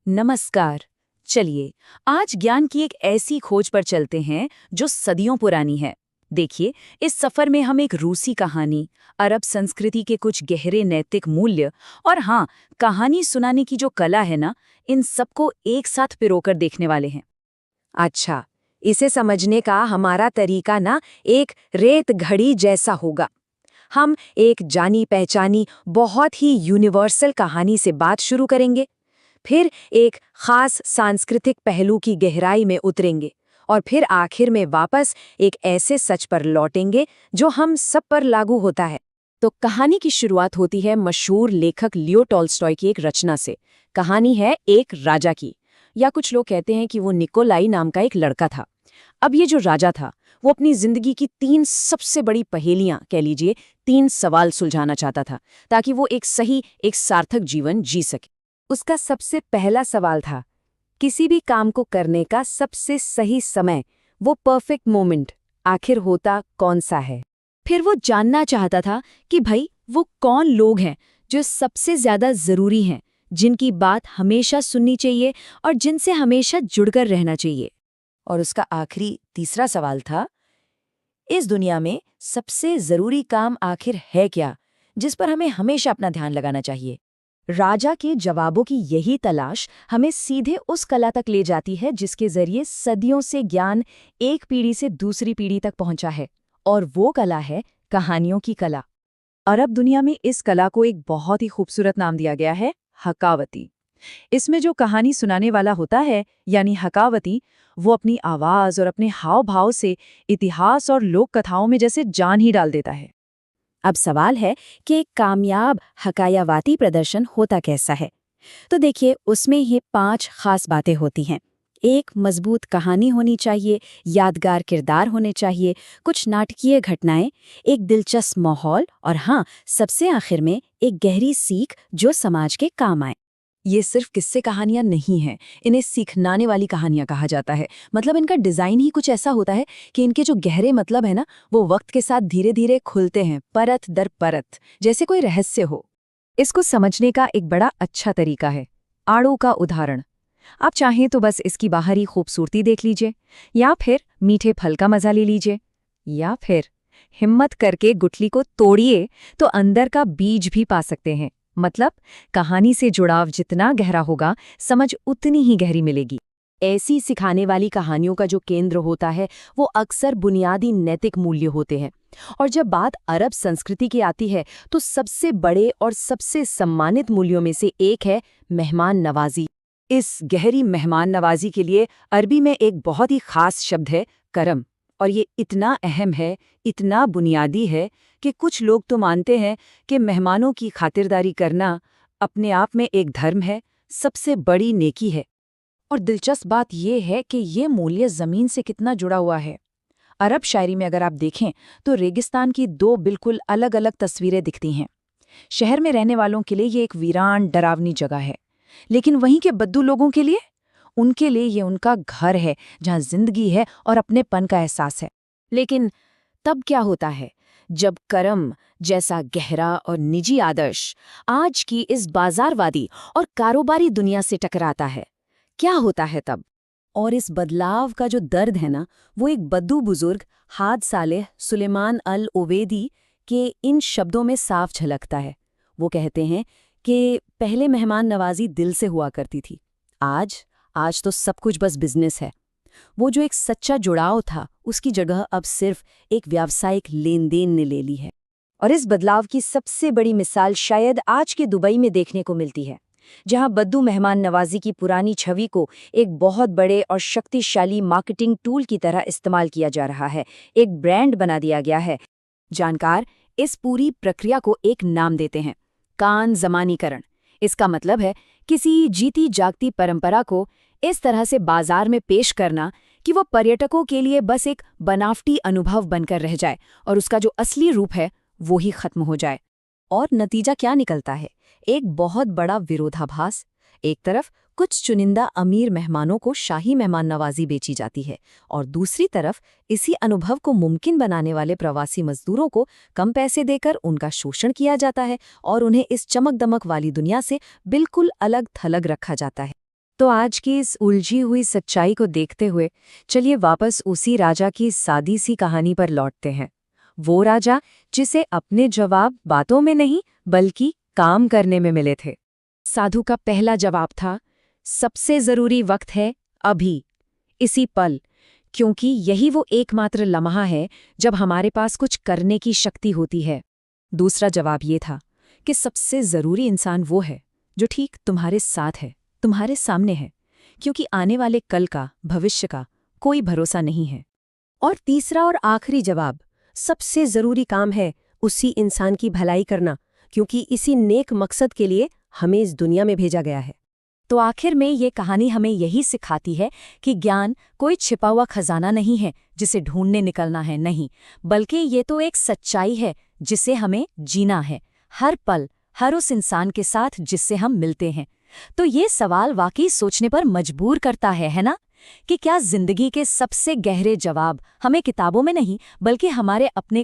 नमस्कार। चलिए, आज ज्ञान की एक ऐसी खोज पर चलते हैं जो सदियों पुरानी है। देखिए, इस सफर में हम एक रूसी कहानी, अरब संस्कृति के कुछ गहरे नैतिक मूल्य और हाँ, कहानी सुनाने की जो कला है ना, इन सबको एक साथ पिरोकर देखने वाले हैं। अच्छा, इसे समझने का हमारा तरीका ना एक रेत घड़ी जैसा होगा। हम एक जानी पहचानी बहुत ही यूनिवर्सल कहानी से बात शुरू करेंगे, फिर एक खास सांस्कृतिक पहलू की गहराई में उतरेंगे और फिर आखिर में वापस एक ऐसे सच पर लौटेंगे जो हम सब पर लागू होता है। तो कहानी की शुरुआत होती है मशहूर लेखक लियो टॉल्स्टॉय की एक रचना से। कहानी है एक राजा की, या कुछ लोग कहते हैं कि वो निकोलाई नाम का एक लड़का था। अब ये जो राजा था, वो अपनी जिंदगी की 3 सबसे बड़ी पहेलियां, कह लीजिए 3 सवाल सुलझाना चाहता था, ताकि वो एक सार्थक जीवन जी सके। उसका सबसे पहला सवाल था, किसी भी काम को करने का सबसे सही समय, वो परफेक्ट मोमेंट आखिर होता कौन सा है। फिर वो जानना चाहता था कि भाई वो कौन लोग हैं जो सबसे ज्यादा जरूरी हैं, जिनकी बात हमेशा सुननी चाहिए और जिनसे हमेशा जुड़कर रहना चाहिए। और उसका आखिरी तीसरा सवाल था, इस दुनिया में सबसे जरूरी काम आखिर है क्या, जिस पर हमें हमेशा अपना ध्यान लगाना चाहिए। राजा के जवाबों की यही तलाश हमें सीधे उस कला तक ले जाती है जिसके जरिए सदियों से ज्ञान एक पीढ़ी से दूसरी पीढ़ी तक पहुंचा है, और वो कला है कहानियों की कला। अरब दुनिया में इस कला को एक बहुत ही खूबसूरत नाम दिया गया है, हकावती। इसमें जो कहानी सुनाने वाला होता है, यानी हकावती, वो अपनी आवाज और अपने हाव भाव से इतिहास और लोक कथाओं में जैसे जान ही डाल देता है। अब सवाल है कि एक कामयाब हकायावाती प्रदर्शन होता कैसा है। तो देखिए, उसमें ये 5 खास बातें होती हैं। एक मजबूत कहानी होनी चाहिए, यादगार किरदार होने चाहिए, कुछ नाटकीय घटनाएं, एक दिलचस्प माहौल और हाँ, सबसे आखिर में एक गहरी सीख जो समाज के काम आए। ये सिर्फ किस्से कहानियां नहीं हैं, इन्हें सीखनाने वाली कहानियां कहा जाता है। मतलब इनका डिजाइन ही कुछ ऐसा होता है कि इनके जो गहरे मतलब है ना, वो वक्त के साथ धीरे धीरे खुलते हैं, परत दर परत, जैसे कोई रहस्य हो। इसको समझने का एक बड़ा अच्छा तरीका है आड़ू का उदाहरण। आप चाहें तो बस इसकी बाहरी खूबसूरती देख लीजिए, या फिर मीठे फल का मजा ले लीजिए, या फिर हिम्मत करके गुठली को तोड़िए तो अंदर का बीज भी पा सकते हैं। मतलब कहानी से जुड़ाव जितना गहरा होगा, समझ उतनी ही गहरी मिलेगी। ऐसी सिखाने वाली कहानियों का जो केंद्र होता है, वो अक्सर बुनियादी नैतिक मूल्य होते हैं। और जब बात अरब संस्कृति की आती है, तो सबसे बड़े और सबसे सम्मानित मूल्यों में से एक है मेहमान नवाजी। इस गहरी मेहमान नवाजी के लिए अरबी में एक बहुत ही खास शब्द है, करम। और ये इतना अहम है, इतना बुनियादी है कि कुछ लोग तो मानते हैं कि मेहमानों की खातिरदारी करना अपने आप में एक धर्म है, सबसे बड़ी नेकी है। और दिलचस्प बात यह है कि ये मूल्य जमीन से कितना जुड़ा हुआ है। अरब शायरी में अगर आप देखें तो रेगिस्तान की 2 बिल्कुल अलग अलग तस्वीरें दिखती हैं। शहर में रहने वालों के लिए ये एक वीरान डरावनी जगह है, लेकिन वहीं के बद्दू लोगों के लिए, उनके लिए ये उनका घर है जहां जिंदगी है और अपनेपन का एहसास है। लेकिन तब क्या होता है जब करम जैसा गहरा और निजी आदर्श आज की इस बाजारवादी और कारोबारी दुनिया से टकराता है? क्या होता है तब? और इस बदलाव का जो दर्द है ना, वो एक बद्दू बुजुर्ग हाद सालेह सुलेमान अल ओवेदी के इन शब्दों में साफ झलकता है। वो कहते हैं कि पहले मेहमान नवाजी दिल से हुआ करती थी, आज तो सब कुछ बस बिजनेस है। वो जो एक सच्चा जुड़ाव था, उसकी जगह अब सिर्फ एक व्यावसायिक लेन देन ने ले ली है। और इस बदलाव की सबसे बड़ी मिसाल शायद आज के दुबई में देखने को मिलती है, जहां बद्दू मेहमान नवाजी की पुरानी छवि को एक बहुत बड़े और शक्तिशाली मार्केटिंग टूल की तरह इस्तेमाल किया जा रहा है, एक ब्रांड बना दिया गया है। जानकार इस पूरी प्रक्रिया को एक नाम देते हैं, कान जमानीकरण। इसका मतलब है किसी जीती जागती परंपरा को इस तरह से बाजार में पेश करना कि वो पर्यटकों के लिए बस एक बनावटी अनुभव बनकर रह जाए और उसका जो असली रूप है वो ही खत्म हो जाए। और नतीजा क्या निकलता है? एक बहुत बड़ा विरोधाभास। एक तरफ कुछ चुनिंदा अमीर मेहमानों को शाही मेहमान नवाजी बेची जाती है, और दूसरी तरफ इसी अनुभव को मुमकिन बनाने वाले प्रवासी मजदूरों को कम पैसे देकर उनका शोषण किया जाता है और उन्हें इस चमक दमक वाली दुनिया से बिल्कुल अलग थलग रखा जाता है। तो आज की इस उलझी हुई सच्चाई को देखते हुए चलिए वापस उसी राजा की सादी सी कहानी पर लौटते हैं। वो राजा जिसे अपने जवाब बातों में नहीं बल्कि काम करने में मिले थे। साधु का पहला जवाब था, सबसे जरूरी वक्त है अभी, इसी पल, क्योंकि यही वो एकमात्र लम्हा है जब हमारे पास कुछ करने की शक्ति होती है। दूसरा जवाब ये था कि सबसे जरूरी इंसान वो है जो ठीक तुम्हारे साथ है, तुम्हारे सामने है, क्योंकि आने वाले कल का, भविष्य का कोई भरोसा नहीं है। और तीसरा और आखिरी जवाब, सबसे जरूरी काम है उसी इंसान की भलाई करना, क्योंकि इसी नेक मकसद के लिए हमें इस दुनिया में भेजा गया है। तो आखिर में ये कहानी हमें यही सिखाती है कि ज्ञान कोई छिपा हुआ खजाना नहीं है जिसे ढूंढने निकलना है, नहीं, बल्कि ये तो एक सच्चाई है जिसे हमें जीना है, हर पल, हर उस इंसान के साथ जिससे हम मिलते हैं। तो ये सवाल वाकई सोचने पर मजबूर करता है ना, कि क्या जिंदगी के सबसे गहरे जवाब हमें किताबों में नहीं बल्कि हमारे अपने